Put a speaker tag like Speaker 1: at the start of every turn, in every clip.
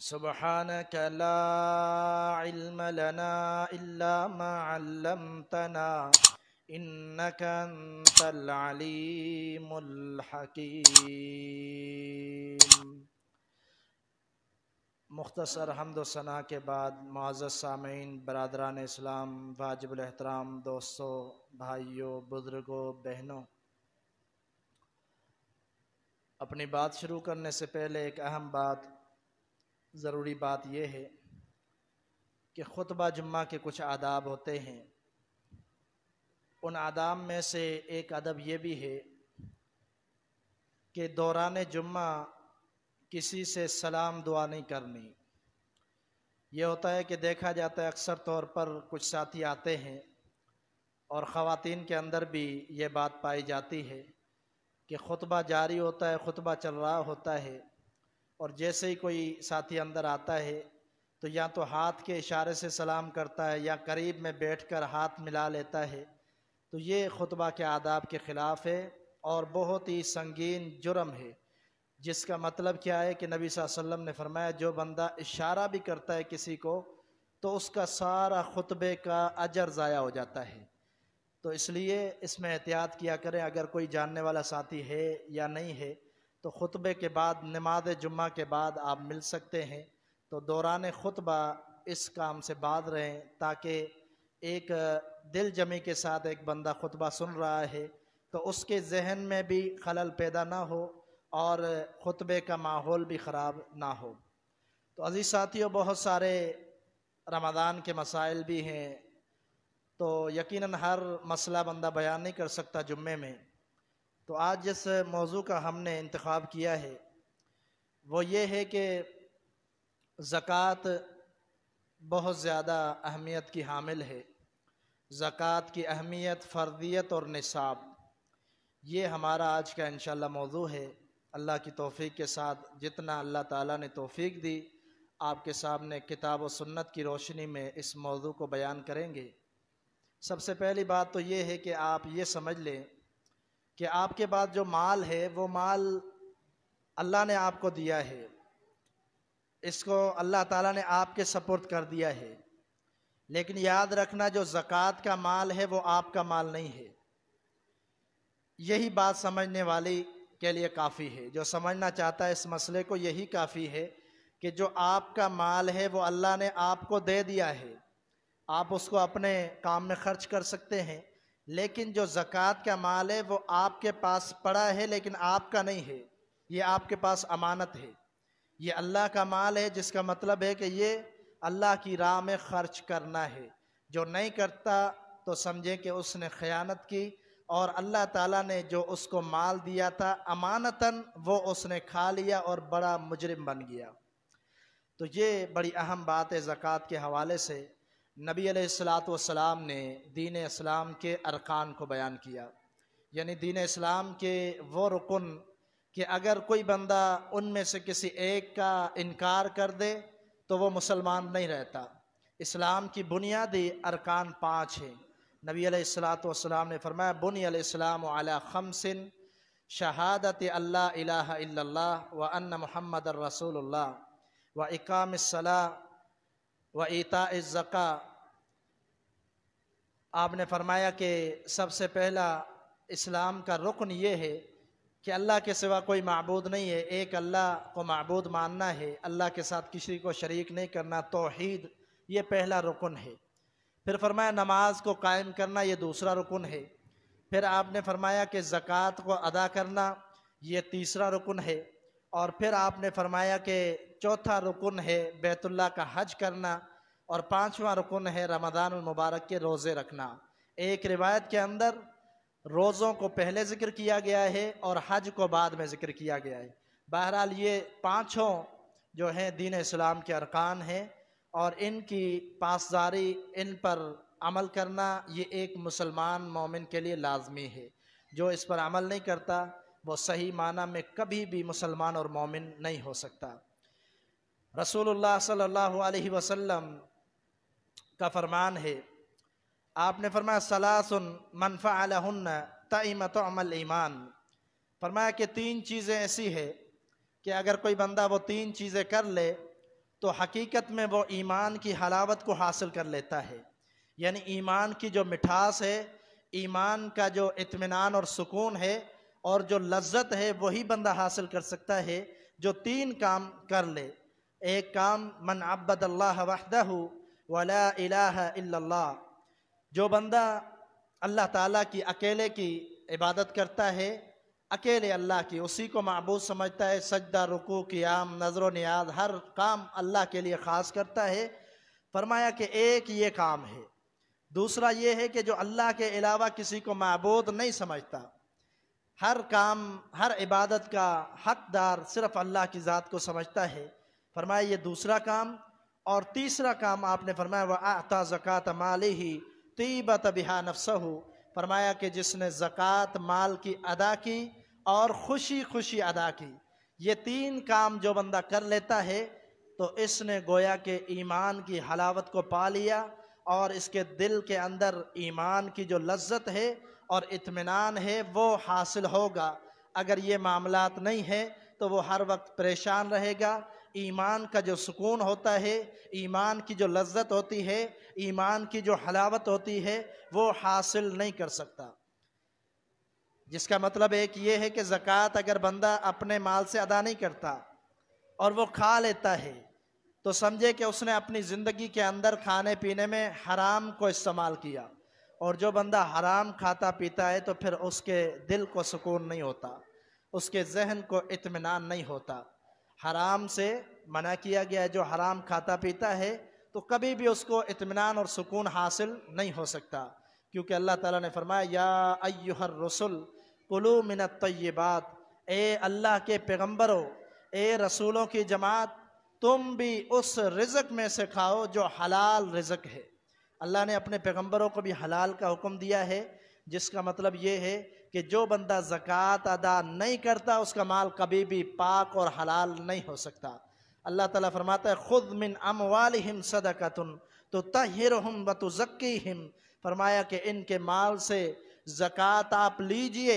Speaker 1: سبحانك لا علم لنا إلا ما علمتنا إنك أنت العليم الحكيم۔ مختصر حمد و ثنا کے بعد معزز سامعین، برادران اسلام، واجب الاحترام دوستوں، بھائیوں، بزرگوں، بہنوں، اپنی بات شروع کرنے سے پہلے ایک اہم بات، ضروری بات یہ ہے کہ خطبہ جمعہ کے کچھ آداب ہوتے ہیں۔ ان آداب میں سے ایک ادب یہ بھی ہے کہ دوران جمعہ کسی سے سلام دعا نہیں کرنی۔ یہ ہوتا ہے کہ دیکھا جاتا ہے اکثر طور پر کچھ ساتھی آتے ہیں، اور خواتین کے اندر بھی یہ بات پائی جاتی ہے کہ خطبہ جاری ہوتا ہے، خطبہ چل رہا ہوتا ہے، اور جیسے ہی کوئی ساتھی اندر آتا ہے تو یا تو ہاتھ کے اشارے سے سلام کرتا ہے یا قریب میں بیٹھ کر ہاتھ ملا لیتا ہے۔ تو یہ خطبہ کے آداب کے خلاف ہے اور بہت ہی سنگین جرم ہے، جس کا مطلب کیا ہے کہ نبی صلی اللہ علیہ وسلم نے فرمایا جو بندہ اشارہ بھی کرتا ہے کسی کو تو اس کا سارا خطبے کا اجر ضائع ہو جاتا ہے۔ تو اس لیے اس میں احتیاط کیا کریں۔ اگر کوئی جاننے والا ساتھی ہے یا نہیں ہے تو خطبے کے بعد، نماز جمعہ کے بعد آپ مل سکتے ہیں، تو دوران خطبہ اس کام سے باز رہیں، تاکہ ایک دل جمی کے ساتھ ایک بندہ خطبہ سن رہا ہے تو اس کے ذہن میں بھی خلل پیدا نہ ہو اور خطبے کا ماحول بھی خراب نہ ہو۔ تو عزیز ساتھیوں، بہت سارے رمضان کے مسائل بھی ہیں، تو یقیناً ہر مسئلہ بندہ بیان نہیں کر سکتا جمعے میں۔ تو آج جس موضوع کا ہم نے انتخاب کیا ہے وہ یہ ہے کہ زکوٰۃ بہت زیادہ اہمیت کی حامل ہے۔ زکوٰۃ کی اہمیت، فرضیت اور نصاب، یہ ہمارا آج کا انشاءاللہ موضوع ہے۔ اللہ کی توفیق کے ساتھ جتنا اللہ تعالیٰ نے توفیق دی، آپ کے سامنے کتاب و سنت کی روشنی میں اس موضوع کو بیان کریں گے۔ سب سے پہلی بات تو یہ ہے کہ آپ یہ سمجھ لیں کہ آپ کے پاس جو مال ہے وہ مال اللہ نے آپ کو دیا ہے، اس کو اللہ تعالیٰ نے آپ کے سپرد کر دیا ہے، لیکن یاد رکھنا جو زکوٰۃ کا مال ہے وہ آپ کا مال نہیں ہے۔ یہی بات سمجھنے والی کے لیے کافی ہے، جو سمجھنا چاہتا ہے اس مسئلے کو یہی کافی ہے کہ جو آپ کا مال ہے وہ اللہ نے آپ کو دے دیا ہے، آپ اس کو اپنے کام میں خرچ کر سکتے ہیں، لیکن جو زکوٰۃ کا مال ہے وہ آپ کے پاس پڑا ہے لیکن آپ کا نہیں ہے، یہ آپ کے پاس امانت ہے، یہ اللہ کا مال ہے، جس کا مطلب ہے کہ یہ اللہ کی راہ میں خرچ کرنا ہے۔ جو نہیں کرتا تو سمجھے کہ اس نے خیانت کی، اور اللہ تعالیٰ نے جو اس کو مال دیا تھا امانتاً وہ اس نے کھا لیا اور بڑا مجرم بن گیا۔ تو یہ بڑی اہم بات ہے زکوٰۃ کے حوالے سے۔ نبی علیہ السلام نے دین اسلام کے ارکان کو بیان کیا، یعنی دین اسلام کے وہ رکن کہ اگر کوئی بندہ ان میں سے کسی ایک کا انکار کر دے تو وہ مسلمان نہیں رہتا۔ اسلام کی بنیادی ارکان 5 ہیں۔ نبی علیہ السلام نے فرمایا بنی الاسلام علی 5: شہادت اللہ الہ الا اللہ وان محمد الرسول اللہ واقام الصلاۃ وایتاء الزکوٰۃ۔ آپ نے فرمایا کہ سب سے پہلا اسلام کا رکن یہ ہے کہ اللہ کے سوا کوئی معبود نہیں ہے، ایک اللہ کو معبود ماننا ہے، اللہ کے ساتھ کسی کو شریک نہیں کرنا، توحید، یہ پہلا رکن ہے۔ پھر فرمایا نماز کو قائم کرنا، یہ دوسرا رکن ہے۔ پھر آپ نے فرمایا کہ زکوٰۃ کو ادا کرنا، یہ تیسرا رکن ہے۔ اور پھر آپ نے فرمایا کہ چوتھا رکن ہے بیت اللہ کا حج کرنا، اور 5واں رکن ہے رمضان المبارک کے روزے رکھنا۔ ایک روایت کے اندر روزوں کو پہلے ذکر کیا گیا ہے اور حج کو بعد میں ذکر کیا گیا ہے۔ بہرحال یہ 5 جو ہیں دین اسلام کے ارکان ہیں، اور ان کی پاسداری، ان پر عمل کرنا، یہ ایک مسلمان مومن کے لیے لازمی ہے۔ جو اس پر عمل نہیں کرتا وہ صحیح معنی میں کبھی بھی مسلمان اور مومن نہیں ہو سکتا۔ رسول اللہ صلی اللہ علیہ وسلم کا فرمان ہے، آپ نے فرمایا ثلاث من فعلہن تئم طعم الایمان۔ فرمایا کہ 3 چیزیں ایسی ہیں کہ اگر کوئی بندہ وہ 3 چیزیں کر لے تو حقیقت میں وہ ایمان کی حلاوت کو حاصل کر لیتا ہے. یعنی ایمان کی جو مٹھاس ہے، ایمان کا جو اطمینان اور سکون ہے اور جو لذت ہے، وہی بندہ حاصل کر سکتا ہے جو 3 کام کر لے. ایک کام من عبد اللہ وحدہ ولا الہ الا اللہ، جو بندہ اللہ تعالیٰ کی اکیلے کی عبادت کرتا ہے، اکیلے اللہ کی، اسی کو معبود سمجھتا ہے، سجدہ، رکوع، قیام، نظر و نیاز، ہر کام اللہ کے لیے خاص کرتا ہے. فرمایا کہ ایک یہ کام ہے. دوسرا یہ ہے کہ جو اللہ کے علاوہ کسی کو معبود نہیں سمجھتا، ہر کام، ہر عبادت کا حقدار صرف اللہ کی ذات کو سمجھتا ہے. فرمایا یہ دوسرا کام. اور تیسرا کام آپ نے فرمایا وَأَعْطَى زَكَاةَ مَالِهِ طِيبَةَ بِهَا نَفْسَهُ، فرمایا کہ جس نے زکوٰۃ مال کی ادا کی اور خوشی خوشی ادا کی. یہ 3 کام جو بندہ کر لیتا ہے تو اس نے گویا کہ ایمان کی حلاوت کو پا لیا، اور اس کے دل کے اندر ایمان کی جو لذت ہے اور اطمینان ہے وہ حاصل ہوگا. اگر یہ معاملات نہیں ہے تو وہ ہر وقت پریشان رہے گا. ایمان کا جو سکون ہوتا ہے، ایمان کی جو لذت ہوتی ہے، ایمان کی جو حلاوت ہوتی ہے، وہ حاصل نہیں کر سکتا. جس کا مطلب ایک یہ ہے کہ زکوٰۃ اگر بندہ اپنے مال سے ادا نہیں کرتا اور وہ کھا لیتا ہے تو سمجھے کہ اس نے اپنی زندگی کے اندر کھانے پینے میں حرام کو استعمال کیا. اور جو بندہ حرام کھاتا پیتا ہے تو پھر اس کے دل کو سکون نہیں ہوتا، اس کے ذہن کو اطمینان نہیں ہوتا. حرام سے منع کیا گیا ہے. جو حرام کھاتا پیتا ہے تو کبھی بھی اس کو اطمینان اور سکون حاصل نہیں ہو سکتا، کیونکہ اللہ تعالیٰ نے فرمایا یا ایھا الرسل کلوا من الطیبات، اے اللہ کے پیغمبروں، اے رسولوں کی جماعت، تم بھی اس رزق میں سے کھاؤ جو حلال رزق ہے. اللہ نے اپنے پیغمبروں کو بھی حلال کا حکم دیا ہے، جس کا مطلب یہ ہے کہ جو بندہ زکوٰۃ ادا نہیں کرتا اس کا مال کبھی بھی پاک اور حلال نہیں ہو سکتا. اللہ تعالیٰ فرماتا ہے خذ من اموالہم صدقۃ تطہرہم وتزکیہم، فرمایا کہ ان کے مال سے زکوٰۃ آپ لیجئے.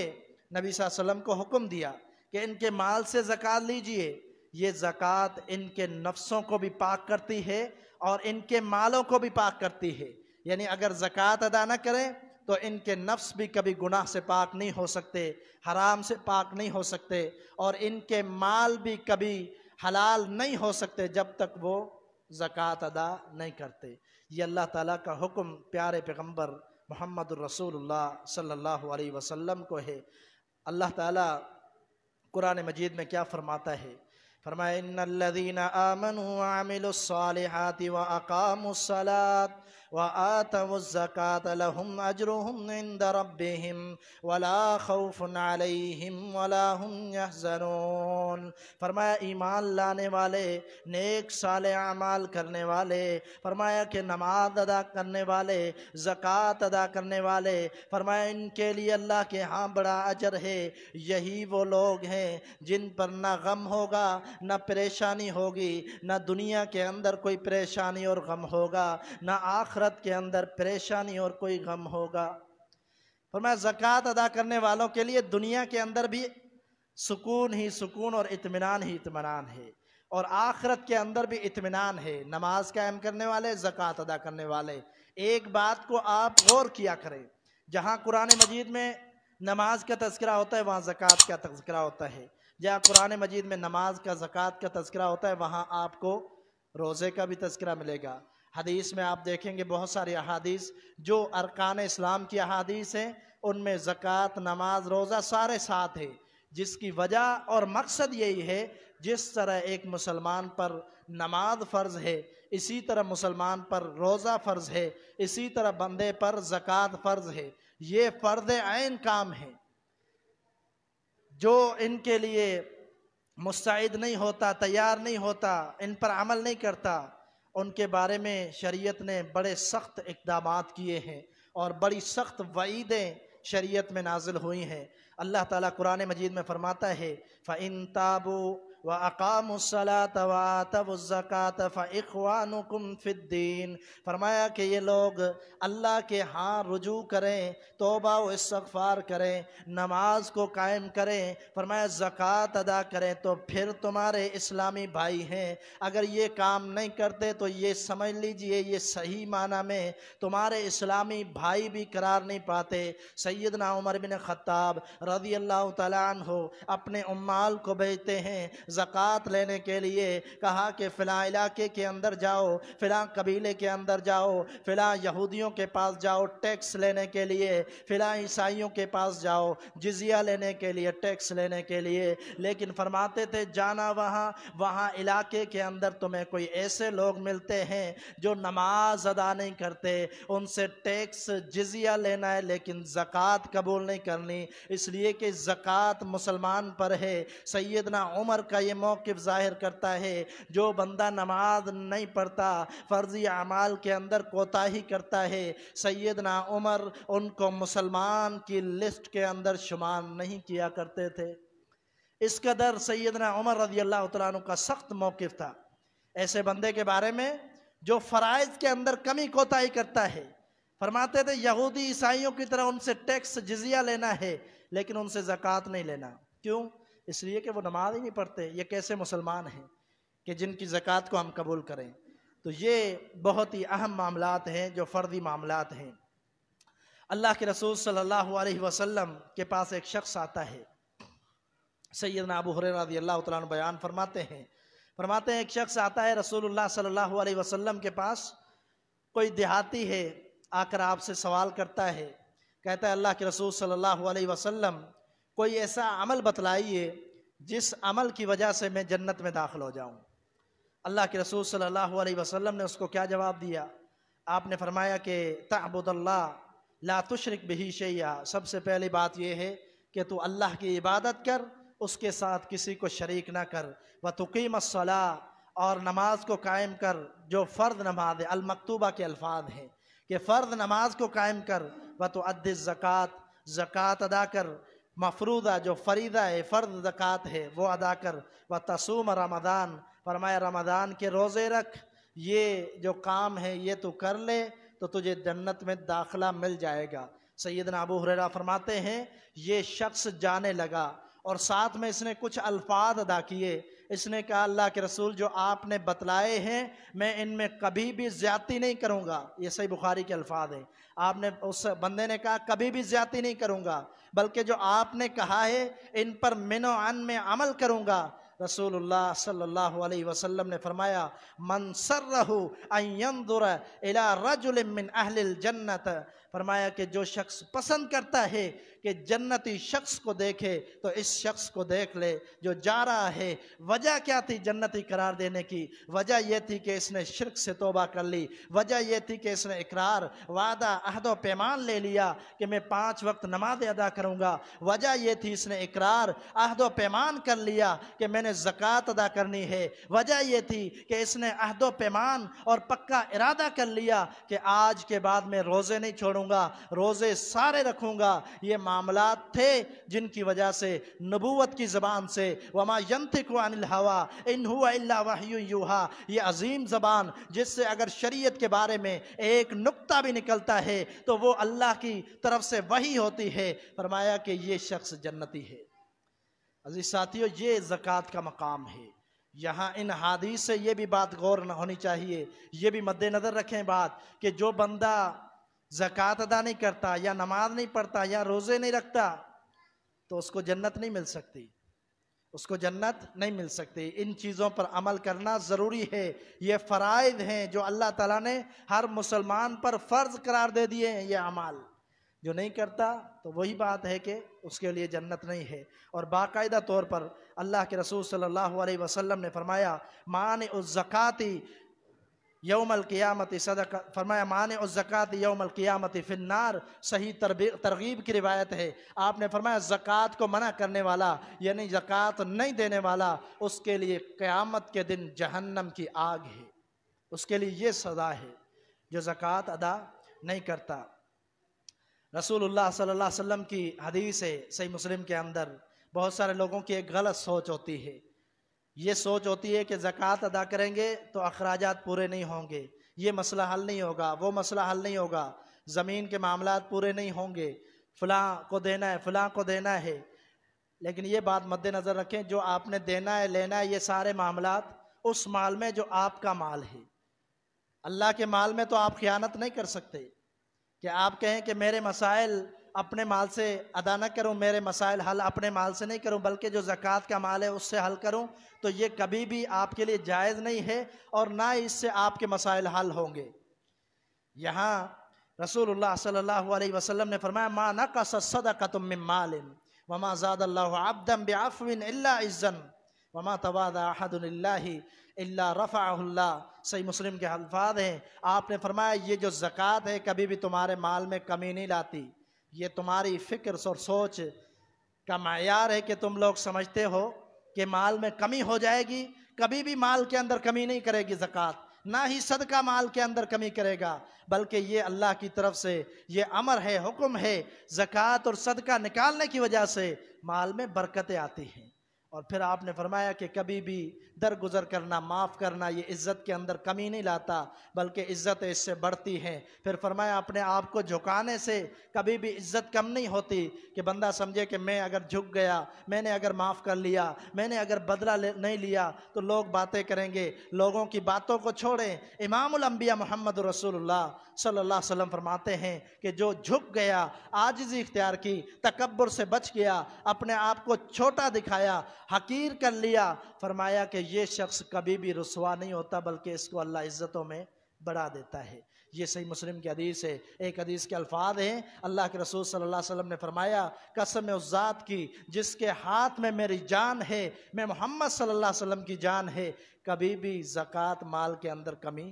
Speaker 1: نبی صلی اللہ علیہ وسلم کو حکم دیا کہ ان کے مال سے زکوٰۃ لیجئے. یہ زکوٰۃ ان کے نفسوں کو بھی پاک کرتی ہے اور ان کے مالوں کو بھی پاک کرتی ہے. یعنی اگر زکوٰۃ ادا نہ کریں تو ان کے نفس بھی کبھی گناہ سے پاک نہیں ہو سکتے، حرام سے پاک نہیں ہو سکتے، اور ان کے مال بھی کبھی حلال نہیں ہو سکتے جب تک وہ زکوٰۃ ادا نہیں کرتے. یہ اللہ تعالیٰ کا حکم پیارے پیغمبر محمد الرسول اللہ صلی اللہ علیہ وسلم کو ہے. اللہ تعالیٰ قرآن مجید میں کیا فرماتا ہے؟ فرمایا ان الذین آمنوا وعملوا الصالحات واقاموا الصلاة وآتوا الزکاة لهم اجرهم عند ربهم ولا خوف علیہم ولا هم يحزنون. فرمایا ایمان لانے والے، نیک صالح اعمال کرنے والے، فرمایا کہ نماز ادا کرنے والے، زکوٰۃ ادا کرنے والے، فرمایا ان کے لیے اللہ کے ہاں بڑا اجر ہے. یہی وہ لوگ ہیں جن پر نہ غم ہوگا، نہ پریشانی ہوگی، نہ دنیا کے اندر کوئی پریشانی اور غم ہوگا، نہ آخرت کے اندر پریشانی اور کوئی غم ہوگا. فرمایا زکوٰۃ ادا کرنے والوں کے لیے دنیا کے اندر بھی سکون ہی سکون اور اطمینان ہی اطمینان ہے، اور آخرت کے اندر بھی اطمینان ہے. نماز قائم کرنے والے، زکوٰۃ ادا کرنے والے. ایک بات کو آپ غور کیا کریں، جہاں قرآن مجید میں نماز کا تذکرہ ہوتا ہے وہاں زکوٰۃ کا تذکرہ ہوتا ہے. جہاں قرآن مجید میں نماز کا، زکوٰۃ کا تذکرہ ہوتا ہے وہاں آپ کو روزے کا بھی تذکرہ ملے گا. حدیث میں آپ دیکھیں گے بہت ساری احادیث جو ارکان اسلام کی احادیث ہیں، ان میں زکوٰۃ، نماز، روزہ سارے ساتھ ہیں. جس کی وجہ اور مقصد یہی ہے جس طرح ایک مسلمان پر نماز فرض ہے اسی طرح مسلمان پر روزہ فرض ہے، اسی طرح بندے پر زکوٰۃ فرض ہے. یہ فرض عین کام ہے. جو ان کے لیے مستعد نہیں ہوتا، تیار نہیں ہوتا، ان پر عمل نہیں کرتا، ان کے بارے میں شریعت نے بڑے سخت اقدامات کیے ہیں اور بڑی سخت وعیدیں شریعت میں نازل ہوئی ہیں. اللہ تعالیٰ قرآن مجید میں فرماتا ہے فَإِن تَابُوا وَأَقَامُوا الصَّلَاةَ وَآتَوُا الزَّكَاةَ فَإِخْوَانُكُمْ فِي الدِّينِ۔ فرمایا کہ یہ لوگ اللہ کے ہاں رجوع کریں، توبہ و استغفار کریں، نماز کو قائم کریں، فرمایا زکوٰۃ ادا کریں، تو پھر تمہارے اسلامی بھائی ہیں۔ اگر یہ کام نہیں کرتے تو یہ سمجھ لیجئے یہ صحیح معنی میں تمہارے اسلامی بھائی بھی قرار نہیں پاتے۔ سیدنا عمر بن خطاب رضی اللہ تعالیٰ عنہ اپنے عمال کو بھیجتے ہیں زکوٰۃ لینے کے لیے، کہا کہ فلاں علاقے کے اندر جاؤ، فلاں قبیلے کے اندر جاؤ، فلاں یہودیوں کے پاس جاؤ ٹیکس لینے کے لیے، فلاں عیسائیوں کے پاس جاؤ جزیہ لینے کے لیے، ٹیکس لینے کے لیے۔ لیکن فرماتے تھے جانا وہاں علاقے کے اندر تمہیں کوئی ایسے لوگ ملتے ہیں جو نماز ادا نہیں کرتے، ان سے ٹیکس جزیہ لینا ہے لیکن زکوٰۃ قبول نہیں کرنی، اس لیے کہ زکوٰۃ مسلمان پر ہے۔ سیدنا عمر کا یہ موقف ظاہر کرتا ہے جو بندہ نماز نہیں پڑھتا، فرضی اعمال کے اندر کوتاہی کرتا ہے، سیدنا عمر ان کو مسلمان کی لسٹ کے اندر شمار نہیں کیا کرتے تھے۔ اس قدر سیدنا عمر رضی اللہ تعالیٰ عنہ کا سخت موقف تھا ایسے بندے کے بارے میں جو فرائض کے اندر کمی کوتاہی کرتا ہے۔ فرماتے تھے یہودی عیسائیوں کی طرح ان سے ٹیکس جزیہ لینا ہے لیکن ان سے زکوٰۃ نہیں لینا۔ کیوں؟ اس لیے کہ وہ نماز ہی نہیں پڑھتے، یہ کیسے مسلمان ہیں کہ جن کی زکوٰۃ کو ہم قبول کریں؟ تو یہ بہت ہی اہم معاملات ہیں جو فردی معاملات ہیں۔ اللہ کے رسول صلی اللہ علیہ وسلم کے پاس ایک شخص آتا ہے، سیدنا ابو ہریرہ رضی اللہ تعالیٰ عنہ بیان فرماتے ہیں ایک شخص آتا ہے رسول اللہ صلی اللہ علیہ وسلم کے پاس، کوئی دیہاتی ہے، آ کر آپ سے سوال کرتا ہے، کہتا ہے اللہ کے رسول صلی اللہ علیہ وسلم کوئی ایسا عمل بتلائیے جس عمل کی وجہ سے میں جنت میں داخل ہو جاؤں۔ اللہ کے رسول صلی اللہ علیہ وسلم نے اس کو کیا جواب دیا؟ آپ نے فرمایا کہ تعبد اللہ لا تشرک بہ شیئا، سب سے پہلی بات یہ ہے کہ تو اللہ کی عبادت کر، اس کے ساتھ کسی کو شریک نہ کر، وتقیم الصلاۃ، اور نماز کو قائم کر، جو فرض نماز ہے، المکتوبہ کے الفاظ ہیں کہ فرض نماز کو قائم کر، وتؤدی الزکوٰۃ، زکوٰۃ ادا کر، مفروضہ جو فریضہ ہے، فرض زکوٰۃ ہے وہ ادا کر، وتصوم رمضان، فرمایا رمضان کے روزے رکھ، یہ جو کام ہے یہ تو کر لے تو تجھے جنت میں داخلہ مل جائے گا۔ سیدنا ابو ہریرہ فرماتے ہیں یہ شخص جانے لگا اور ساتھ میں اس نے کچھ الفاظ ادا کیے، اس نے کہا اللہ کے رسول جو آپ نے بتلائے ہیں میں ان میں کبھی بھی زیادتی نہیں کروں گا، یہ صحیح بخاری کے الفاظ ہیں۔ آپ نے اس بندے نے کہا کبھی بھی زیادتی نہیں کروں گا، بلکہ جو آپ نے کہا ہے ان پر من و عن میں عمل کروں گا۔ رسول اللہ صلی اللہ علیہ وسلم نے فرمایا من سرہ ان ینظر الی رجل من اہل الجنت، فرمایا کہ جو شخص پسند کرتا ہے کہ جنتی شخص کو دیکھے تو اس شخص کو دیکھ لے جو جا رہا ہے۔ وجہ کیا تھی جنتی قرار دینے کی؟ وجہ یہ تھی کہ اس نے شرک سے توبہ کر لی، وجہ یہ تھی کہ اس نے اقرار، وعدہ، عہد و پیمان لے لیا کہ میں 5 وقت نماز ادا کروں گا، وجہ یہ تھی اس نے اقرار، عہد و پیمان کر لیا کہ میں نے زکوٰۃ ادا کرنی ہے، وجہ یہ تھی کہ اس نے عہد و پیمان اور پکا ارادہ کر لیا کہ آج کے بعد میں روزے نہیں چھوڑوں گا، روزے سارے رکھوں گا۔ یہ معاملات تھے جن کی وجہ سے نبوت کی زبان سے وما ینطق عن الہوی ان ہوا الا وحی یوحی، یہ عظیم زبان جس سے اگر شریعت کے بارے میں ایک نکتہ بھی نکلتا ہے تو وہ اللہ کی طرف سے وحی ہوتی ہے۔ فرمایا کہ یہ شخص جنتی ہے۔ عزیز ساتھیو یہ زکوٰۃ کا مقام ہے۔ یہاں ان حدیث سے یہ بھی بات غور نہ ہونی چاہیے، یہ بھی مد نظر رکھیں بات کہ جو بندہ زکوٰۃ ادا نہیں کرتا یا نماز نہیں پڑھتا یا روزے نہیں رکھتا تو اس کو جنت نہیں مل سکتی، اس کو جنت نہیں مل سکتی۔ ان چیزوں پر عمل کرنا ضروری ہے، یہ فرائض ہیں جو اللہ تعالیٰ نے ہر مسلمان پر فرض قرار دے دیے ہیں۔ یہ اعمال جو نہیں کرتا تو وہی بات ہے کہ اس کے لیے جنت نہیں ہے۔ اور باقاعدہ طور پر اللہ کے رسول صلی اللہ علیہ وسلم نے فرمایا مانع الزکوٰۃ یوم القیامت صدقہ، فرمایا مانع الزکوٰۃ یوم القیامت فی النار، صحیح ترغیب کی روایت ہے۔ آپ نے فرمایا زکوٰۃ کو منع کرنے والا یعنی زکوٰۃ نہیں دینے والا اس کے لیے قیامت کے دن جہنم کی آگ ہے، اس کے لیے یہ سزا ہے جو زکوٰۃ ادا نہیں کرتا۔ رسول اللہ صلی اللہ علیہ وسلم کی حدیث ہے صحیح مسلم کے اندر، بہت سارے لوگوں کی ایک غلط سوچ ہوتی ہے، یہ سوچ ہوتی ہے کہ زکوٰۃ ادا کریں گے تو اخراجات پورے نہیں ہوں گے، یہ مسئلہ حل نہیں ہوگا، وہ مسئلہ حل نہیں ہوگا، زمین کے معاملات پورے نہیں ہوں گے، فلاں کو دینا ہے، فلاں کو دینا ہے۔ لیکن یہ بات مد نظر رکھیں، جو آپ نے دینا ہے، لینا ہے، یہ سارے معاملات اس مال میں جو آپ کا مال ہے۔ اللہ کے مال میں تو آپ خیانت نہیں کر سکتے کہ آپ کہیں کہ میرے مسائل اپنے مال سے ادا نہ کروں، میرے مسائل حل اپنے مال سے نہیں کروں، بلکہ جو زکوٰۃ کا مال ہے اس سے حل کروں، تو یہ کبھی بھی آپ کے لیے جائز نہیں ہے، اور نہ اس سے آپ کے مسائل حل ہوں گے۔ یہاں رسول اللہ صلی اللہ علیہ وسلم نے فرمایا ما نقص صدقۃ من مال وما زاد اللہ عبدا بعفو الا عزا وما تواضع احد للہ الا رفعہ اللہ۔ صحیح مسلم کے الفاظ ہیں، آپ نے فرمایا یہ جو زکوٰۃ ہے کبھی بھی تمہارے مال میں کمی نہیں لاتی۔ یہ تمہاری فکر اور سوچ کا معیار ہے کہ تم لوگ سمجھتے ہو کہ مال میں کمی ہو جائے گی، کبھی بھی مال کے اندر کمی نہیں کرے گی زکوٰۃ، نہ ہی صدقہ مال کے اندر کمی کرے گا، بلکہ یہ اللہ کی طرف سے یہ امر ہے، حکم ہے، زکوٰۃ اور صدقہ نکالنے کی وجہ سے مال میں برکتیں آتی ہیں۔ اور پھر آپ نے فرمایا کہ کبھی بھی درگزر کرنا، معاف کرنا، یہ عزت کے اندر کمی نہیں لاتا، بلکہ عزت اس سے بڑھتی ہے۔ پھر فرمایا اپنے آپ کو جھکانے سے کبھی بھی عزت کم نہیں ہوتی، کہ بندہ سمجھے کہ میں اگر جھک گیا، میں نے اگر معاف کر لیا، میں نے اگر بدلہ نہیں لیا تو لوگ باتیں کریں گے۔ لوگوں کی باتوں کو چھوڑیں، امام الانبیاء محمد رسول اللہ صلی اللہ علیہ وسلم فرماتے ہیں کہ جو جھک گیا، عاجزی اختیار کی، تکبر سے بچ گیا، اپنے آپ کو چھوٹا دکھایا، حقیر کر لیا، فرمایا کہ یہ شخص کبھی بھی رسوا نہیں ہوتا، بلکہ اس کو اللہ عزتوں میں بڑھا دیتا ہے۔ یہ صحیح مسلم کی حدیث ہے۔ ایک حدیث کے الفاظ ہیں، اللہ کے رسول صلی اللہ علیہ وسلم نے فرمایا قسم اس ذات کی جس کے ہاتھ میں میری جان ہے، میں محمد صلی اللہ علیہ وسلم کی جان ہے، کبھی بھی زکوٰۃ مال کے اندر کمی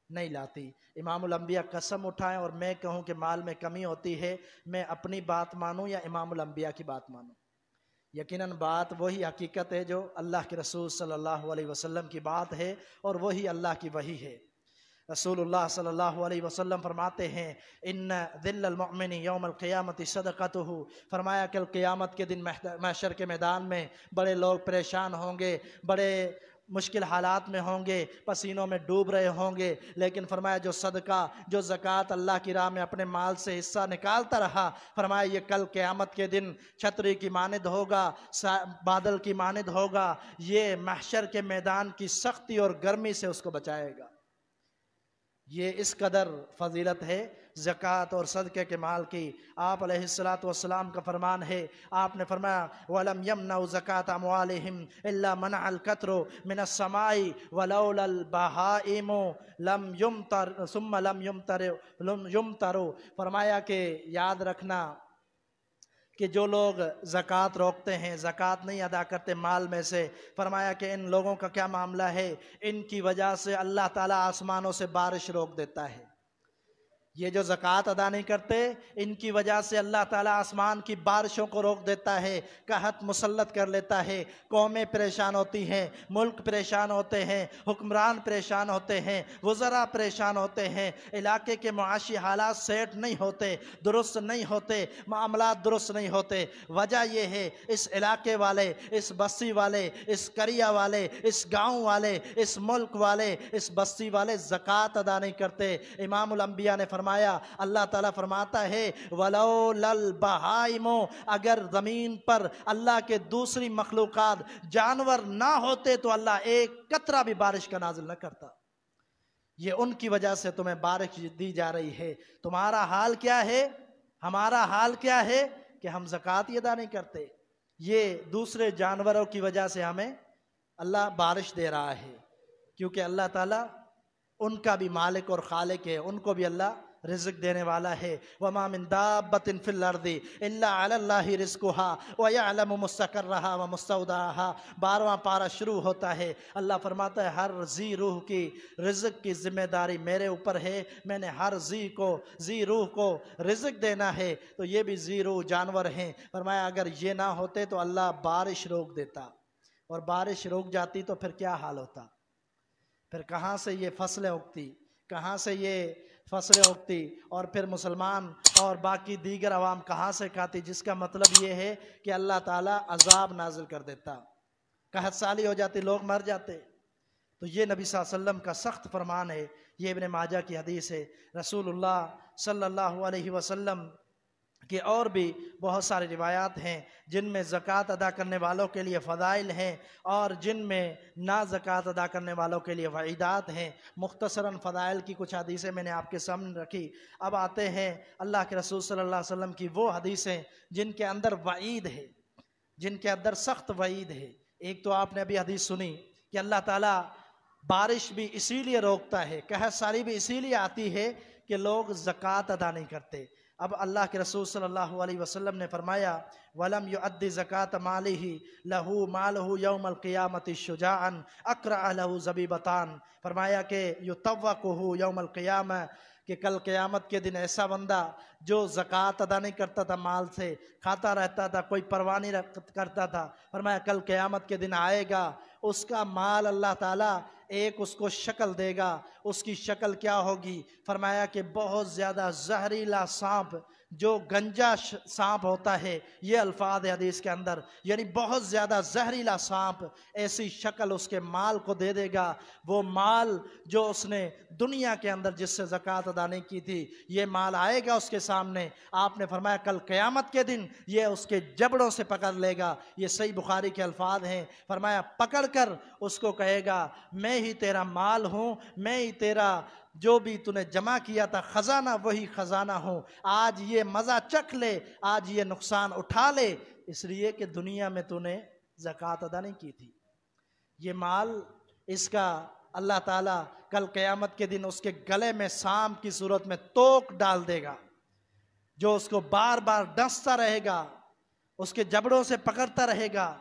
Speaker 1: نہیں لاتی۔ امام الانبیاء قسم اٹھائیں اور میں کہوں کہ مال میں کمی ہوتی ہے، میں اپنی بات مانوں یا امام الانبیاء کی بات مانوں؟ یقیناً بات وہی حقیقت ہے جو اللہ کے رسول صلی اللہ علیہ وسلم کی بات ہے، اور وہی اللہ کی وحی ہے۔ رسول اللہ صلی اللہ علیہ وسلم فرماتے ہیں ان ذل المؤمن یوم القیامت صدقتہ، فرمایا کہ قیامت کے دن محشر کے میدان میں بڑے لوگ پریشان ہوں گے، بڑے مشکل حالات میں ہوں گے، پسینوں میں ڈوب رہے ہوں گے، لیکن فرمایا جو صدقہ، جو زکوٰۃ اللہ کی راہ میں اپنے مال سے حصہ نکالتا رہا، فرمایا یہ کل قیامت کے دن چھتری کی مانند ہوگا، بادل کی مانند ہوگا، یہ محشر کے میدان کی سختی اور گرمی سے اس کو بچائے گا۔ یہ اس قدر فضیلت ہے زکوٰۃ اور صدقے کے مال کی۔ آپ علیہ السلام کا فرمان ہے، آپ نے فرمایا وَلَمْ يَمْنَعُ زَكَاةَ أَمْوَالِهِمْ إِلَّا مَنَعَ الْقَطْرُ مِنَ السَّمَاءِ وَلَوْلَا الْبَهَائِمُ لَمْ يُمْطَرْ ثُمَّ لَمْ يُمْطَرُ۔ فرمایا کہ یاد رکھنا کہ جو لوگ زکوٰۃ روکتے ہیں، زکوٰۃ نہیں ادا کرتے مال میں سے، فرمایا کہ ان لوگوں کا کیا معاملہ ہے، ان کی وجہ سے اللہ تعالیٰ آسمانوں سے بارش روک دیتا ہے۔ یہ جو زکوٰۃ ادا نہیں کرتے، ان کی وجہ سے اللہ تعالیٰ آسمان کی بارشوں کو روک دیتا ہے، قحط مسلط کر لیتا ہے، قومیں پریشان ہوتی ہیں، ملک پریشان ہوتے ہیں، حکمران پریشان ہوتے ہیں، وزراء پریشان ہوتے ہیں، علاقے کے معاشی حالات سیٹ نہیں ہوتے، درست نہیں ہوتے، معاملات درست نہیں ہوتے۔ وجہ یہ ہے اس علاقے والے، اس بستی والے، اس قریہ والے، اس گاؤں والے، اس ملک والے، اس بستی والے زکوٰۃ ادا نہیں کرتے۔ امام الانبیاء نے فرمایا، اللہ تعالیٰ فرماتا ہے وَلَوْلَا الْبَهَائِمُ، اگر زمین پر اللہ کے دوسری مخلوقات جانور نہ ہوتے تو اللہ ایک قطرہ بھی بارش کا نازل نہ کرتا۔ یہ ان کی وجہ سے تمہیں بارش دی جا رہی ہے۔ تمہارا حال کیا ہے، ہمارا حال کیا ہے کہ ہم زکوٰۃ ہی ادا نہیں کرتے۔ یہ دوسرے جانوروں کی وجہ سے ہمیں اللہ بارش دے رہا ہے، کیونکہ اللہ تعالیٰ ان کا بھی مالک اور خالق ہے، ان کو بھی اللہ رزق دینے والا ہے۔ وَمَا مِن دَابَّةٍ فِي الْأَرْضِ إِلَّا عَلَى اللَّهِ رِزْقُهَا وَيَعْلَمُ مُسْتَقَرَّهَا وَمُسْتَوْدَعَهَا۔ 12واں پارہ شروع ہوتا ہے، اللہ فرماتا ہے ہر ذی روح کی رزق کی ذمہ داری میرے اوپر ہے، میں نے ہر ذی روح کو رزق دینا ہے، تو یہ بھی ذی روح جانور ہیں۔ فرمایا اگر یہ نہ ہوتے تو اللہ بارش روک دیتا، اور بارش روک جاتی تو پھر کیا حال ہوتا، پھر کہاں سے یہ فصلیں اگتی، کہاں سے یہ فصلیں اگتی، اور پھر مسلمان اور باقی دیگر عوام کہاں سے کھاتی، جس کا مطلب یہ ہے کہ اللہ تعالیٰ عذاب نازل کر دیتا، قحط سالی ہو جاتی، لوگ مر جاتے۔ تو یہ نبی صلی اللہ علیہ وسلم کا سخت فرمان ہے۔ یہ ابن ماجہ کی حدیث ہے۔ رسول اللہ صلی اللہ علیہ وسلم کہ اور بھی بہت سارے روایات ہیں جن میں زکوٰۃ ادا کرنے والوں کے لیے فضائل ہیں اور جن میں نہ زکوٰۃ ادا کرنے والوں کے لیے وعیدات ہیں۔ مختصراً فضائل کی کچھ حدیثیں میں نے آپ کے سامنے رکھی۔ اب آتے ہیں اللہ کے رسول صلی اللہ علیہ وسلم کی وہ حدیثیں جن کے اندر وعید ہے، جن کے اندر سخت وعید ہے۔ ایک تو آپ نے ابھی حدیث سنی کہ اللہ تعالیٰ بارش بھی اسی لیے روکتا ہے، قحط سالی بھی اسی لیے آتی ہے کہ لوگ زکوٰۃ ادا نہیں کرتے۔ اب اللہ کے رسول صلی اللہ علیہ وسلم نے فرمایا وَلَمْ يُؤَدِّ زَكَاةَ مَالِهِ لَهُ مَالُهُ يَوْمَ الْقِيَامَةِ شُجَاعًا أَقْرَأَ لَهُ زَبِيبَتَانِ، فرمایا کہ يُطَوَّقُهُ يَوْمَ الْقِيَامَةِ کہ کل قیامت کے دن ایسا بندہ جو زکوٰۃ ادا نہیں کرتا تھا، مال سے کھاتا رہتا تھا، کوئی پرواہ نہیں کرتا تھا، فرمایا کل قیامت کے دن آئے گا، اس کا مال اللہ تعالیٰ ایک اس کو شکل دے گا۔ اس کی شکل کیا ہوگی؟ فرمایا کہ بہت زیادہ زہریلا سانپ، جو گنجا سانپ ہوتا ہے، یہ الفاظ حدیث کے اندر، یعنی بہت زیادہ زہریلا سانپ ایسی شکل اس کے مال کو دے دے گا۔ وہ مال جو اس نے دنیا کے اندر جس سے زکوٰۃ ادا نہیں کی تھی، یہ مال آئے گا اس کے سامنے۔ آپ نے فرمایا کل قیامت کے دن یہ اس کے جبڑوں سے پکڑ لے گا۔ یہ صحیح بخاری کے الفاظ ہیں۔ فرمایا پکڑ کر اس کو کہے گا میں ہی تیرا مال ہوں، میں ہی تیرا جو بھی تو نے جمع کیا تھا خزانہ وہی خزانہ ہوں، آج یہ مزہ چکھ لے، آج یہ نقصان اٹھا لے، اس لیے کہ دنیا میں تو نے زکوٰۃ ادا نہیں کی تھی۔ یہ مال اس کا اللہ تعالیٰ کل قیامت کے دن اس کے گلے میں سانپ کی صورت میں توق ڈال دے گا، جو اس کو بار بار ڈستا رہے گا، اس کے جبڑوں سے پکڑتا رہے گا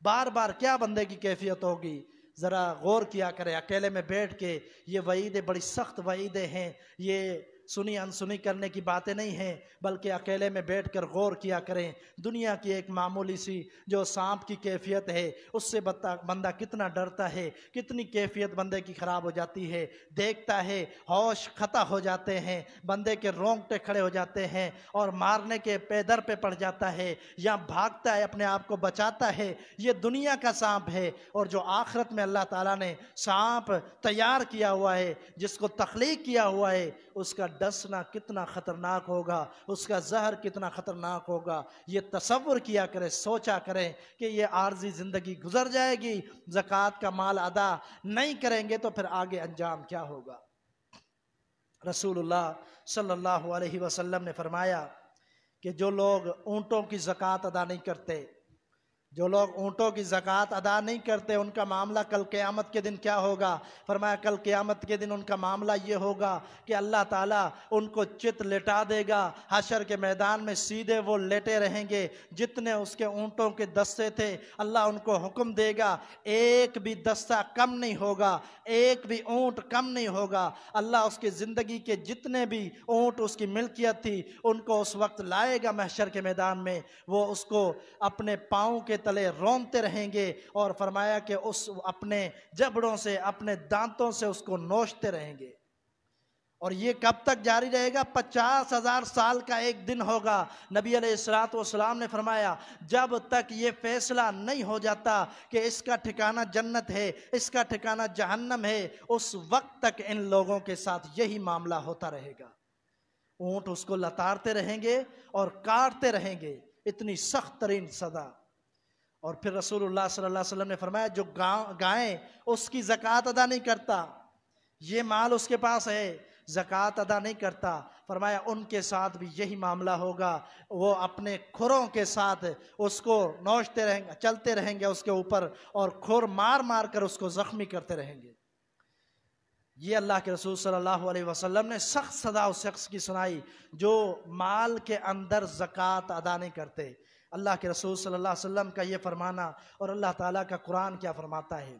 Speaker 1: بار بار۔ کیا بندے کی کیفیت ہوگی؟ ذرا غور کیا کریں اکیلے میں بیٹھ کے۔ یہ وعیدیں بڑی سخت وعیدیں ہیں، یہ سنی انسنی کرنے کی باتیں نہیں ہیں، بلکہ اکیلے میں بیٹھ کر غور کیا کریں۔ دنیا کی ایک معمولی سی جو سانپ کی کیفیت ہے، اس سے بندہ کتنا ڈرتا ہے، کتنی کیفیت بندے کی خراب ہو جاتی ہے۔ دیکھتا ہے ہوش خطا ہو جاتے ہیں، بندے کے رونگٹے کھڑے ہو جاتے ہیں اور مارنے کے پیدر پہ پڑ جاتا ہے یا بھاگتا ہے، اپنے آپ کو بچاتا ہے۔ یہ دنیا کا سانپ ہے، اور جو آخرت میں اللہ تعالیٰ نے سانپ تیار کیا ہوا ہے، جس کو تخلیق کیا ہوا ہے، اس کا ڈسنا کتنا خطرناک ہوگا، اس کا زہر کتنا خطرناک ہوگا۔ یہ تصور کیا کریں، سوچا کریں کہ یہ عارضی زندگی گزر جائے گی، زکوٰۃ کا مال ادا نہیں کریں گے تو پھر آگے انجام کیا ہوگا۔ رسول اللہ صلی اللہ علیہ وسلم نے فرمایا کہ جو لوگ اونٹوں کی زکوٰۃ ادا نہیں کرتے، جو لوگ اونٹوں کی زکوٰۃ ادا نہیں کرتے، ان کا معاملہ کل قیامت کے دن کیا ہوگا؟ فرمایا کل قیامت کے دن ان کا معاملہ یہ ہوگا کہ اللہ تعالیٰ ان کو چت لٹا دے گا، حشر کے میدان میں سیدھے وہ لیٹے رہیں گے۔ جتنے اس کے اونٹوں کے دستے تھے، اللہ ان کو حکم دے گا ایک بھی دستہ کم نہیں ہوگا، ایک بھی اونٹ کم نہیں ہوگا۔ اللہ اس کی زندگی کے جتنے بھی اونٹ اس کی ملکیت تھی، ان کو اس وقت لائے گا محشر کے میدان میں، وہ اس کو اپنے پاؤں کے تلے رونتے رہیں گے، اور فرمایا کہ اس اپنے جبڑوں سے، اپنے دانتوں سے اس کو نوچتے رہیں گے۔ اور یہ کب تک جاری رہے گا؟ 50,000 سال کا ایک دن ہوگا۔ نبی علیہ السلام نے فرمایا جب تک یہ فیصلہ نہیں ہو جاتا کہ اس کا ٹھکانہ جنت ہے، اس کا ٹھکانہ جہنم ہے، اس وقت تک ان لوگوں کے ساتھ یہی معاملہ ہوتا رہے گا۔ اونٹ اس کو لتاڑتے رہیں گے اور کاٹتے رہیں گے، اتنی سخت ترین سزا۔ اور پھر رسول اللہ صلی اللہ علیہ وسلم نے فرمایا جو گائیں اس کی زکوٰۃ ادا نہیں کرتا، یہ مال اس کے پاس ہے، زکوٰۃ ادا نہیں کرتا، فرمایا ان کے ساتھ بھی یہی معاملہ ہوگا، وہ اپنے کھروں کے ساتھ اس کو نوچتے رہیں گے، چلتے رہیں گے اس کے اوپر، اور کھر مار مار کر اس کو زخمی کرتے رہیں گے۔ یہ اللہ کے رسول صلی اللہ علیہ وسلم نے سخت سزا اس شخص کی سنائی جو مال کے اندر زکوٰۃ ادا نہیں کرتے۔ اللہ کے رسول صلی اللہ علیہ وسلم کا یہ فرمانا، اور اللہ تعالیٰ کا قرآن کیا فرماتا ہے؟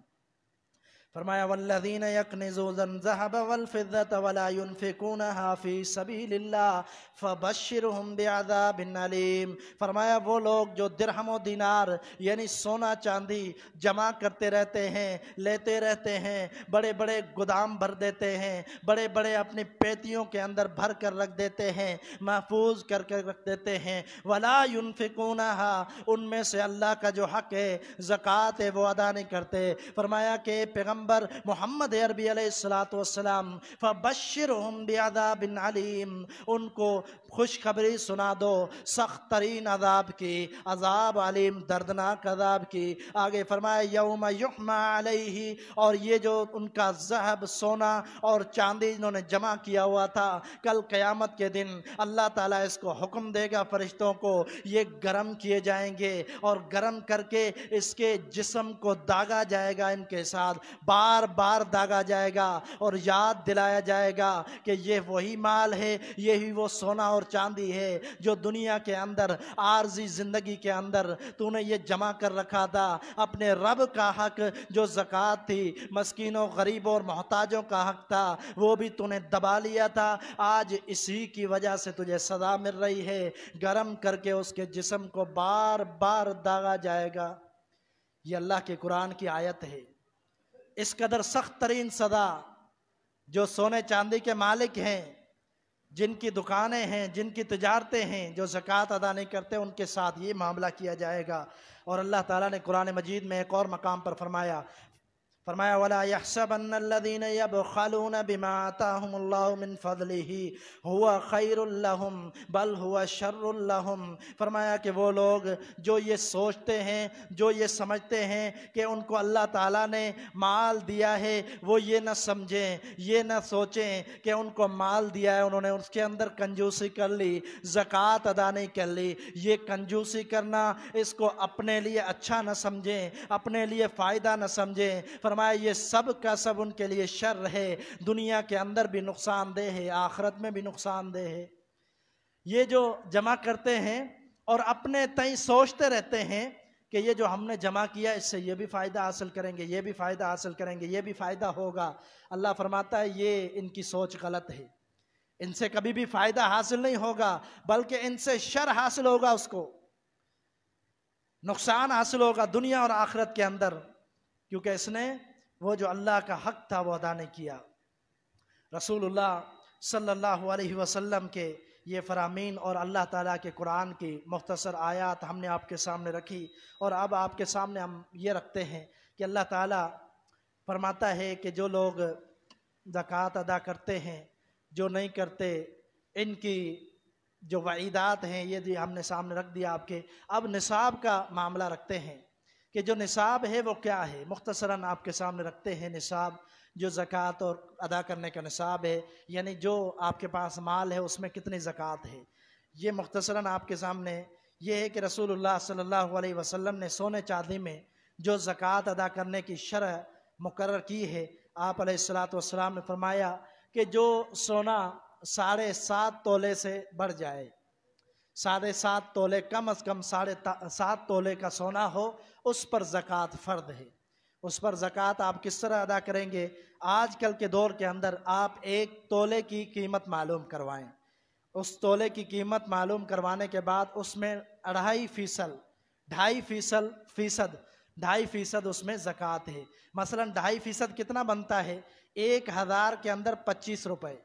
Speaker 1: فرمایا والذین یکنزون الذھب والفضة ولا ينفقونها فی سبیل اللہ فبشرهم بعذاب علیم۔ فرمایا وہ لوگ جو درہم و دینار یعنی سونا چاندی جمع کرتے رہتے ہیں، لیتے رہتے ہیں، بڑے بڑے گودام بھر دیتے ہیں، بڑے بڑے اپنی پیٹیوں کے اندر بھر کر رکھ دیتے ہیں، محفوظ کر کے رکھ دیتے ہیں، ولا ينفقونها ان میں سے اللہ کا جو حق ہے زکوٰۃ ہے وہ ادا نہیں کرتے۔ فرمایا کہ پیغمبر محمد عربی علیہ السلام فبشرهم بعذاب علیم ان کو خوشخبری سنا دو سخت ترین عذاب کی، عذاب علیم دردناک عذاب کی۔ آگے فرمایا یوم یحمى علیہ اور یہ جو ان کا ذہب سونا اور چاندی انہوں نے جمع کیا ہوا تھا کل قیامت کے دن اللہ تعالیٰ اس کو حکم دے گا فرشتوں کو، یہ گرم کیے جائیں گے اور گرم کر کے اس کے جسم کو داغا جائے گا، ان کے ساتھ بار بار داغا جائے گا اور یاد دلایا جائے گا کہ یہ وہی مال ہے، یہی وہ سونا اور چاندی ہے جو دنیا کے اندر عارضی زندگی کے اندر تو نے یہ جمع کر رکھا تھا، اپنے رب کا حق جو زکوٰۃ تھی، مسکینوں غریبوں اور محتاجوں کا حق تھا وہ بھی تو نے دبا لیا تھا، آج اسی کی وجہ سے تجھے سزا مل رہی ہے، گرم کر کے اس کے جسم کو بار بار داغا جائے گا۔ یہ اللہ کے قرآن کی آیت ہے۔ اس قدر سخت ترین سزا جو سونے چاندی کے مالک ہیں، جن کی دکانیں ہیں، جن کی تجارتیں ہیں، جو زکوٰۃ ادا نہیں کرتے ان کے ساتھ یہ معاملہ کیا جائے گا۔ اور اللہ تعالیٰ نے قرآن مجید میں ایک اور مقام پر فرمایا وَلَا يَحْسَبَنَّ الَّذِينَ يَبْخَلُونَ بِمَا آتَاهُمُ اللَّهُ مِنْ فَضْلِهِ هُوَ خَيْرٌ لَهُمْ بَلْ هُوَ شَرٌّ لَهُمْ۔ فرمایا کہ وہ لوگ جو یہ سوچتے ہیں، جو یہ سمجھتے ہیں کہ ان کو اللہ تعالیٰ نے مال دیا ہے، وہ یہ نہ سمجھیں، یہ نہ سوچیں کہ ان کو مال دیا ہے انہوں نے اس کے اندر کنجوسی کر لی، زکوٰۃ ادا نہیں کر لی۔ یہ کنجوسی کرنا اس کو اپنے لیے اچھا نہ سمجھیں، اپنے لیے فائدہ نہ سمجھیں۔ فرمایا یہ سب کا سب ان کے لیے شر ہے، دنیا کے اندر بھی نقصان دہ ہے، آخرت میں بھی نقصان دہ ہے۔ یہ جو جمع کرتے ہیں اور اپنے تئیں سوچتے رہتے ہیں کہ یہ جو ہم نے جمع کیا اس سے یہ بھی فائدہ حاصل کریں گے، یہ بھی فائدہ حاصل کریں گے، یہ بھی فائدہ ہوگا، اللہ فرماتا ہے یہ ان کی سوچ غلط ہے، ان سے کبھی بھی فائدہ حاصل نہیں ہوگا بلکہ ان سے شر حاصل ہوگا، اس کو نقصان حاصل ہوگا دنیا اور آخرت کے اندر، کیونکہ اس نے وہ جو اللہ کا حق تھا وہ ادا نہیں کیا۔ رسول اللہ صلی اللہ علیہ وسلم کے یہ فرامین اور اللہ تعالیٰ کے قرآن کی مختصر آیات ہم نے آپ کے سامنے رکھی، اور اب آپ کے سامنے ہم یہ رکھتے ہیں کہ اللہ تعالیٰ فرماتا ہے کہ جو لوگ زکوٰۃ ادا کرتے ہیں، جو نہیں کرتے، ان کی جو وعیدات ہیں یہ بھی ہم نے سامنے رکھ دیا آپ کے۔ اب نصاب کا معاملہ رکھتے ہیں کہ جو نصاب ہے وہ کیا ہے، مختصراً آپ کے سامنے رکھتے ہیں نصاب جو زکوٰۃ اور ادا کرنے کا نصاب ہے، یعنی جو آپ کے پاس مال ہے اس میں کتنی زکوٰۃ ہے۔ یہ مختصراً آپ کے سامنے یہ ہے کہ رسول اللہ صلی اللہ علیہ وسلم نے سونے چاندی میں جو زکوٰۃ ادا کرنے کی شرح مقرر کی ہے، آپ علیہ السلام نے فرمایا کہ جو سونا 7.5 تولے سے بڑھ جائے، 7.5 تولے کم از کم 7.5 تولے کا سونا ہو، اس پر زکوٰۃ فرض ہے۔ اس پر زکوٰۃ آپ کس طرح ادا کریں گے؟ آج کل کے دور کے اندر آپ 1 تولے کی قیمت معلوم کروائیں، اس تولے کی قیمت معلوم کروانے کے بعد اس میں 2.5% اس میں زکوٰۃ ہے۔ مثلا 2.5% کتنا بنتا ہے؟ 1000 کے اندر 25 روپے،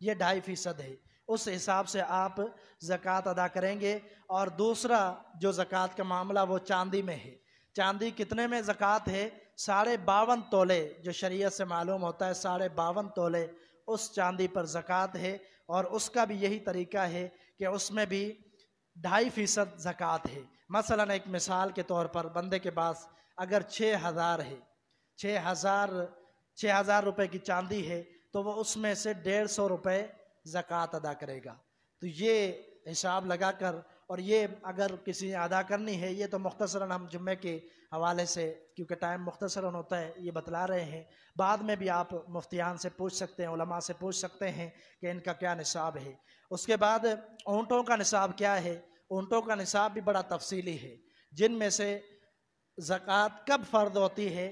Speaker 1: یہ 2.5% ہے۔ اس حساب سے آپ زکوٰۃ ادا کریں گے۔ اور دوسرا جو زکوٰۃ کا معاملہ وہ چاندی میں ہے۔ چاندی کتنے میں زکوٰۃ ہے؟ 52.5 تولے، جو شریعت سے معلوم ہوتا ہے 52.5 تولے اس چاندی پر زکوٰۃ ہے، اور اس کا بھی یہی طریقہ ہے کہ اس میں بھی 2.5% زکوٰۃ ہے۔ مثلا ایک مثال کے طور پر بندے کے پاس اگر 6,000 ہے، 6,000 روپے کی چاندی ہے تو وہ اس میں سے 150 روپے زکوٰۃ ادا کرے گا۔ تو یہ حساب لگا کر، اور یہ اگر کسی نے ادا کرنی ہے، یہ تو مختصراً ہم جمعے کے حوالے سے کیونکہ ٹائم مختصراً ہوتا ہے یہ بتلا رہے ہیں، بعد میں بھی آپ مفتیان سے پوچھ سکتے ہیں، علماء سے پوچھ سکتے ہیں کہ ان کا کیا نصاب ہے۔ اس کے بعد اونٹوں کا نصاب کیا ہے؟ اونٹوں کا نصاب بھی بڑا تفصیلی ہے، جن میں سے زکوٰۃ کب فرض ہوتی ہے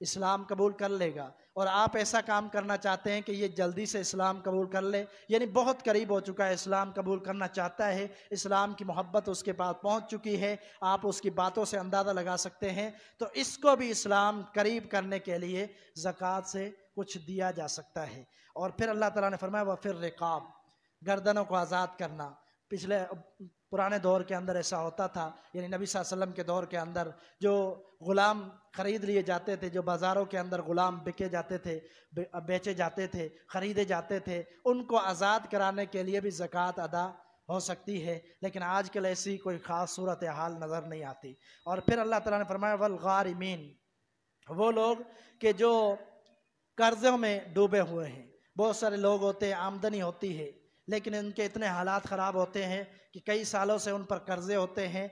Speaker 1: اسلام قبول کر لے گا، اور آپ ایسا کام کرنا چاہتے ہیں کہ یہ جلدی سے اسلام قبول کر لے، یعنی بہت قریب ہو چکا ہے، اسلام قبول کرنا چاہتا ہے، اسلام کی محبت اس کے پاس پہنچ چکی ہے، آپ اس کی باتوں سے اندازہ لگا سکتے ہیں، تو اس کو بھی اسلام قریب کرنے کے لیے زکوٰۃ سے کچھ دیا جا سکتا ہے۔ اور پھر اللہ تعالیٰ نے فرمایا وَفِي الرِّقَابِ، گردنوں کو آزاد کرنا۔ پچھلے پرانے دور کے اندر ایسا ہوتا تھا، یعنی نبی صلی اللہ علیہ وسلم کے دور کے اندر جو غلام خرید لیے جاتے تھے، جو بازاروں کے اندر غلام بکے جاتے تھے، بیچے جاتے تھے، خریدے جاتے تھے، ان کو آزاد کرانے کے لیے بھی زکوٰۃ ادا ہو سکتی ہے، لیکن آج کل ایسی کوئی خاص صورتحال نظر نہیں آتی۔ اور پھر اللہ تعالیٰ نے فرمایا والغارمین، وہ لوگ کہ جو قرضوں میں ڈوبے ہوئے ہیں۔ بہت سارے لوگ ہوتے ہیں، آمدنی ہوتی ہے لیکن ان کے اتنے حالات خراب ہوتے ہیں کہ کئی سالوں سے ان پر قرضے ہوتے ہیں،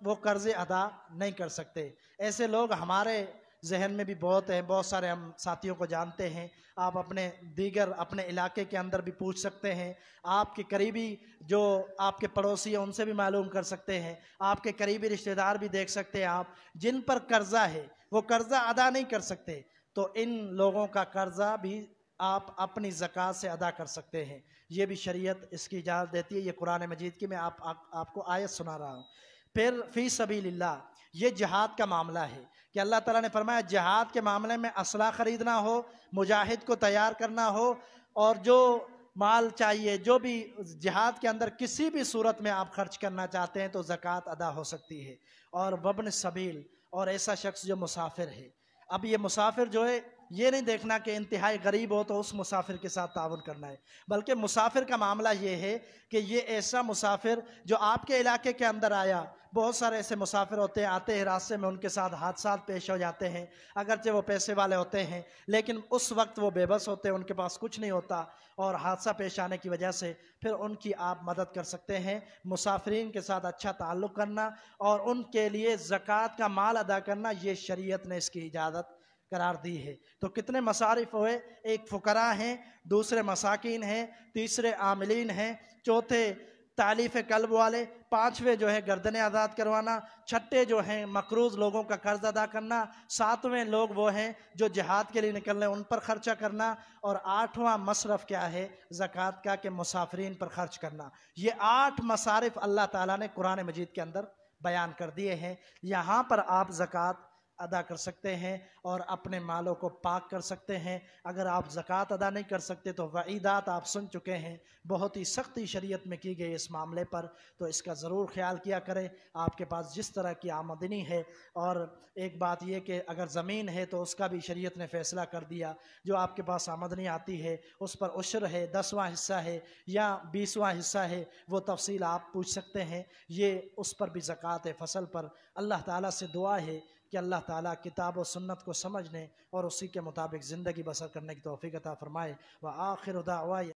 Speaker 1: وہ قرضے ادا نہیں کر سکتے۔ ایسے لوگ ہمارے ذہن میں بھی بہت ہیں، بہت سارے ہم ساتھیوں کو جانتے ہیں، آپ اپنے علاقے کے اندر بھی پوچھ سکتے ہیں، آپ کے قریبی جو آپ کے پڑوسی ہیں ان سے بھی معلوم کر سکتے ہیں، آپ کے قریبی رشتہ دار بھی دیکھ سکتے ہیں آپ، جن پر قرضہ ہے وہ قرضہ ادا نہیں کر سکتے، تو ان لوگوں کا قرضہ بھی آپ اپنی زکوٰۃ سے ادا کر سکتے ہیں۔ یہ بھی شریعت اس کی اجازت دیتی ہے، یہ قرآن مجید کی میں آپ کو آیت سنا رہا ہوں۔ پھر فی سبیل اللہ، یہ جہاد کا معاملہ ہے کہ اللہ تعالیٰ نے فرمایا جہاد کے معاملے میں اسلحہ خریدنا ہو، مجاہد کو تیار کرنا ہو، اور جو مال چاہیے، جو بھی جہاد کے اندر کسی بھی صورت میں آپ خرچ کرنا چاہتے ہیں تو زکوٰۃ ادا ہو سکتی ہے۔ اور وابن السبیل، اور ایسا شخص جو مسافر ہے۔ اب یہ مسافر جو ہے، یہ نہیں دیکھنا کہ انتہائی غریب ہو تو اس مسافر کے ساتھ تعاون کرنا ہے، بلکہ مسافر کا معاملہ یہ ہے کہ یہ ایسا مسافر جو آپ کے علاقے کے اندر آیا، بہت سارے ایسے مسافر ہوتے ہیں، آتے ہیں راستے میں ان کے ساتھ حادثات پیش ہو جاتے ہیں، اگرچہ وہ پیسے والے ہوتے ہیں لیکن اس وقت وہ بے بس ہوتے ہیں، ان کے پاس کچھ نہیں ہوتا، اور حادثہ پیش آنے کی وجہ سے پھر ان کی آپ مدد کر سکتے ہیں۔ مسافرین کے ساتھ اچھا تعلق کرنا اور ان کے لیے زکوٰۃ کا مال ادا کرنا، یہ شریعت نے اس کی اجازت قرار دی ہے۔ تو کتنے مصارف ہوئے؟ ایک فقراء ہیں، دوسرے مساکین ہیں، تیسرے عاملین ہیں، چوتھے تالیف قلب والے، پانچویں جو ہے گردنیں آزاد کروانا، چھٹے جو ہیں مقروض لوگوں کا قرض ادا کرنا، ساتویں لوگ وہ ہیں جو جہاد کے لیے نکل رہے ہیں ان پر خرچہ کرنا، اور آٹھواں مصرف کیا ہے زکوٰۃ کا کہ مسافرین پر خرچ کرنا۔ یہ 8 مصارف اللہ تعالیٰ نے قرآن مجید کے اندر بیان کر دیے ہیں۔ یہاں پر آپ زکوٰۃ ادا کر سکتے ہیں اور اپنے مالوں کو پاک کر سکتے ہیں۔ اگر آپ زکوٰۃ ادا نہیں کر سکتے تو وعیدات آپ سن چکے ہیں، بہت ہی سختی شریعت میں کی گئی اس معاملے پر، تو اس کا ضرور خیال کیا کریں۔ آپ کے پاس جس طرح کی آمدنی ہے، اور ایک بات یہ کہ اگر زمین ہے تو اس کا بھی شریعت نے فیصلہ کر دیا، جو آپ کے پاس آمدنی آتی ہے اس پر عشر ہے، 10واں حصہ ہے یا 20واں حصہ ہے، وہ تفصیل آپ پوچھ سکتے ہیں۔ یہ اس پر بھی زکوٰۃ فصل پر اللہ تعالیٰ سے دعا ہے کہ اللہ تعالیٰ کتاب و سنت کو سمجھنے اور اسی کے مطابق زندگی بسر کرنے کی توفیق عطا فرمائے۔ وآخر دعوانا